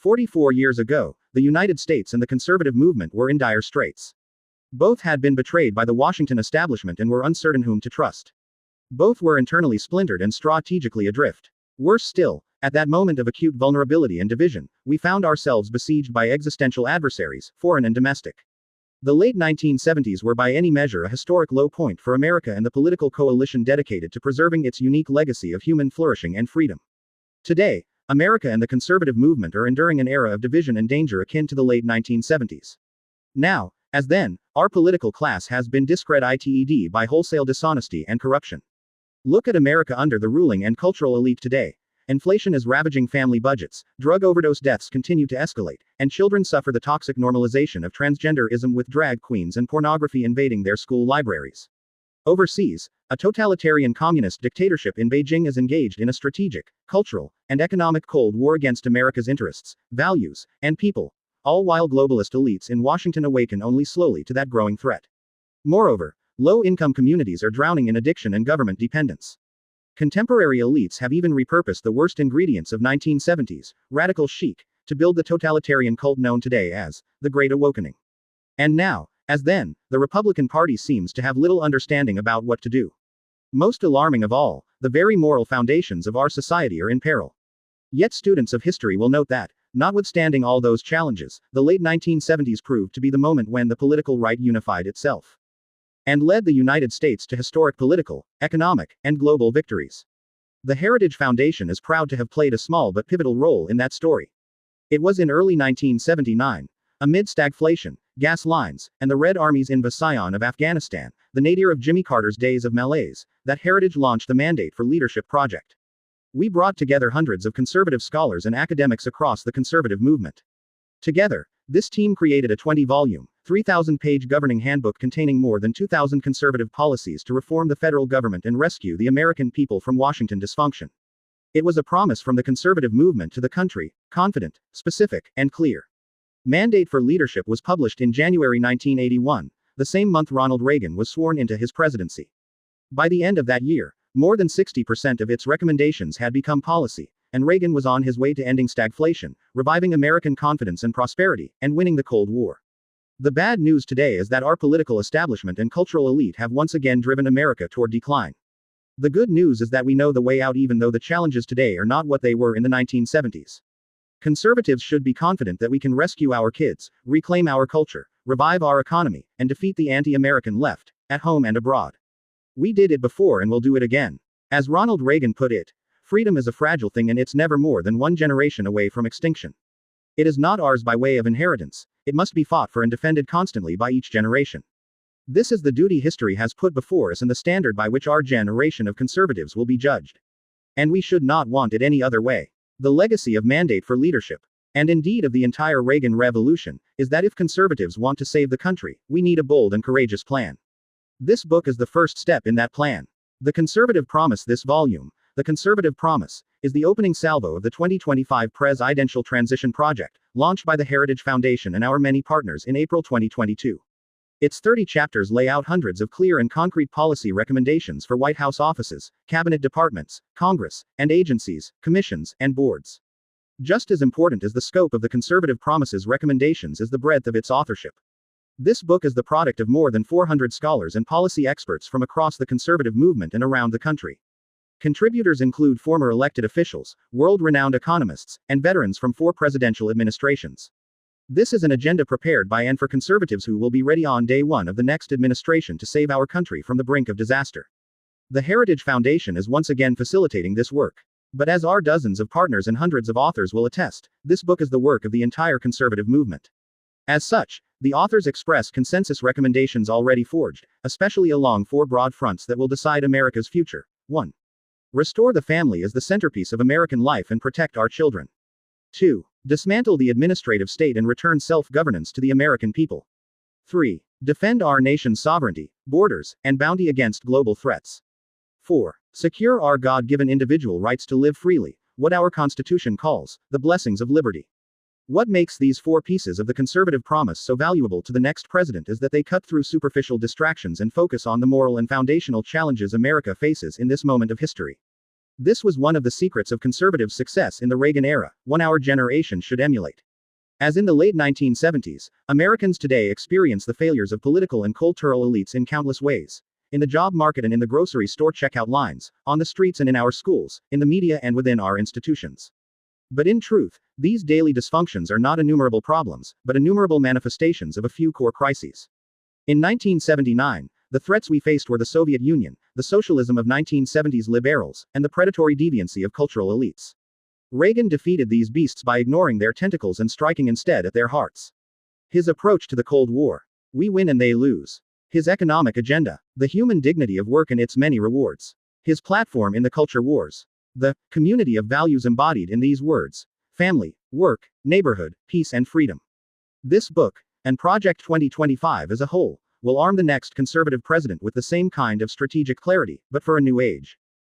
44 years ago, the United States and the conservative movement were in dire straits. Both had been betrayed by the Washington establishment and were uncertain whom to trust. Both were internally splintered and strategically adrift. Worse still, at that moment of acute vulnerability and division, we found ourselves besieged by existential adversaries, foreign and domestic. The late 1970s were by any measure a historic low point for America and the political coalition dedicated to preserving its unique legacy of human flourishing and freedom. Today, America and the conservative movement are enduring an era of division and danger akin to the late 1970s. Now, as then, our political class has been discredited by wholesale dishonesty and corruption. Look at America under the ruling and cultural elite today. Inflation is ravaging family budgets, drug overdose deaths continue to escalate, and children suffer the toxic normalization of transgenderism with drag queens and pornography invading their school libraries. Overseas, a totalitarian communist dictatorship in Beijing is engaged in a strategic, cultural, and economic Cold War against America's interests, values, and people, all while globalist elites in Washington awaken only slowly to that growing threat. Moreover, low-income communities are drowning in addiction and government dependence. Contemporary elites have even repurposed the worst ingredients of 1970s, radical chic, to build the totalitarian cult known today as the Great Awakening. And now, as then, the Republican Party seems to have little understanding about what to do. Most alarming of all, the very moral foundations of our society are in peril. Yet students of history will note that, notwithstanding all those challenges, the late 1970s proved to be the moment when the political right unified itself and led the United States to historic political, economic, and global victories. The Heritage Foundation is proud to have played a small but pivotal role in that story. It was in early 1979, amid stagflation, gas lines, and the Red Army's invasion of Afghanistan, the nadir of Jimmy Carter's days of malaise, that Heritage launched the Mandate for Leadership project. We brought together hundreds of conservative scholars and academics across the conservative movement. Together, this team created a 20-volume, 3,000-page governing handbook containing more than 2,000 conservative policies to reform the federal government and rescue the American people from Washington dysfunction. It was a promise from the conservative movement to the country, confident, specific, and clear. Mandate for Leadership was published in January 1981, the same month Ronald Reagan was sworn into his presidency. By the end of that year, more than 60% of its recommendations had become policy, and Reagan was on his way to ending stagflation, reviving American confidence and prosperity, and winning the Cold War. The bad news today is that our political establishment and cultural elite have once again driven America toward decline. The good news is that we know the way out even though the challenges today are not what they were in the 1970s. Conservatives should be confident that we can rescue our kids, reclaim our culture, revive our economy, and defeat the anti-American left, at home and abroad. We did it before and will do it again. As Ronald Reagan put it, freedom is a fragile thing and it's never more than one generation away from extinction. It is not ours by way of inheritance, it must be fought for and defended constantly by each generation. This is the duty history has put before us and the standard by which our generation of conservatives will be judged. And we should not want it any other way. The legacy of Mandate for Leadership, and indeed of the entire Reagan Revolution, is that if conservatives want to save the country, we need a bold and courageous plan. This book is the first step in that plan. The Conservative Promise. This volume, The Conservative Promise, is the opening salvo of the 2025 Presidential Transition Project, launched by the Heritage Foundation and our many partners in April 2022. Its 30 chapters lay out hundreds of clear and concrete policy recommendations for White House offices, cabinet departments, Congress, and agencies, commissions, and boards. Just as important as the scope of the Conservative Promise's recommendations is the breadth of its authorship. This book is the product of more than 400 scholars and policy experts from across the conservative movement and around the country. Contributors include former elected officials, world-renowned economists, and veterans from 4 presidential administrations. This is an agenda prepared by and for conservatives who will be ready on day one of the next administration to save our country from the brink of disaster. The Heritage Foundation is once again facilitating this work. But as our dozens of partners and hundreds of authors will attest, this book is the work of the entire conservative movement. As such, the authors express consensus recommendations already forged, especially along 4 broad fronts that will decide America's future. 1. Restore the family as the centerpiece of American life and protect our children. 2. Dismantle the administrative state and return self-governance to the American people. 3. Defend our nation's sovereignty, borders, and bounty against global threats. 4. Secure our God-given individual rights to live freely, what our Constitution calls the blessings of liberty. What makes these 4 pieces of the Conservative Promise so valuable to the next president is that they cut through superficial distractions and focus on the moral and foundational challenges America faces in this moment of history. This was one of the secrets of conservative success in the Reagan era, one our generation should emulate. As in the late 1970s, Americans today experience the failures of political and cultural elites in countless ways. In the job market and in the grocery store checkout lines, on the streets and in our schools, in the media and within our institutions. But in truth, these daily dysfunctions are not innumerable problems, but innumerable manifestations of a few core crises. In 1979, the threats we faced were the Soviet Union, the socialism of 1970s liberals, and the predatory deviancy of cultural elites. Reagan defeated these beasts by ignoring their tentacles and striking instead at their hearts. His approach to the Cold War. We win and they lose. His economic agenda. The human dignity of work and its many rewards. His platform in the culture wars. The community of values embodied in these words: family, work, neighborhood, peace and freedom. This book, and Project 2025 as a whole, will arm the next conservative president with the same kind of strategic clarity, but for a new age.